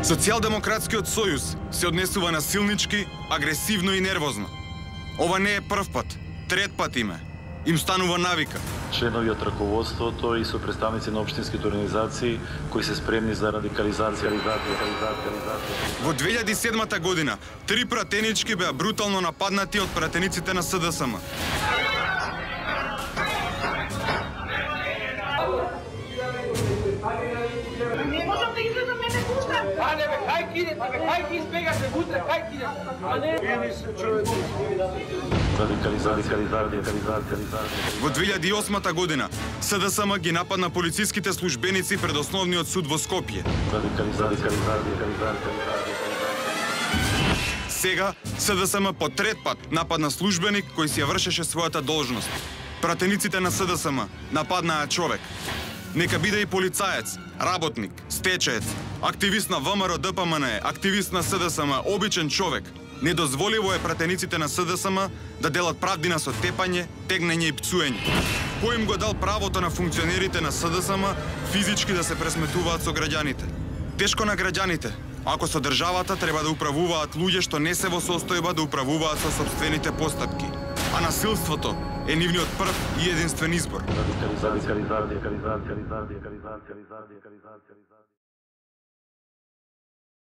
Социјалдемократскиот сојуз се однесува насилнички, агресивно и нервозно. Ова не е прв пат, трет пат им станува навика. Членови од раководството и со представници на општинските организации кои се спремни за радикализација. Во 2007 година 3 пратенички беа брутално нападнати од пратениците на СДСМ. Не можам да излезам, не ме пуштам. Кај ќе избегате утре, кај ќе? Во 2008 година СДСМ ги нападна полициските службеници пред Основниот суд во Скопје. Сега СДСМ по трет пат нападна службеник кој си ја вршеше својата должност. Пратениците на СДСМ нападнаа човек. Нека биде и полицаец, работник, стечаец, активист на ВМРО ДПМН, активист на СДСМ, обичен човек. Недозволиво е пратениците на СДСМ да делат правдина со тепање, тегнење и пцуење. Кој им го дал правото на функционерите на СДСМ физички да се пресметуваат со граѓаните? Тешко на граѓаните, ако со државата треба да управуваат луѓе што не се во состојба да управуваат со сопствените постапки. А насилството е нивниот прв и единствен избор.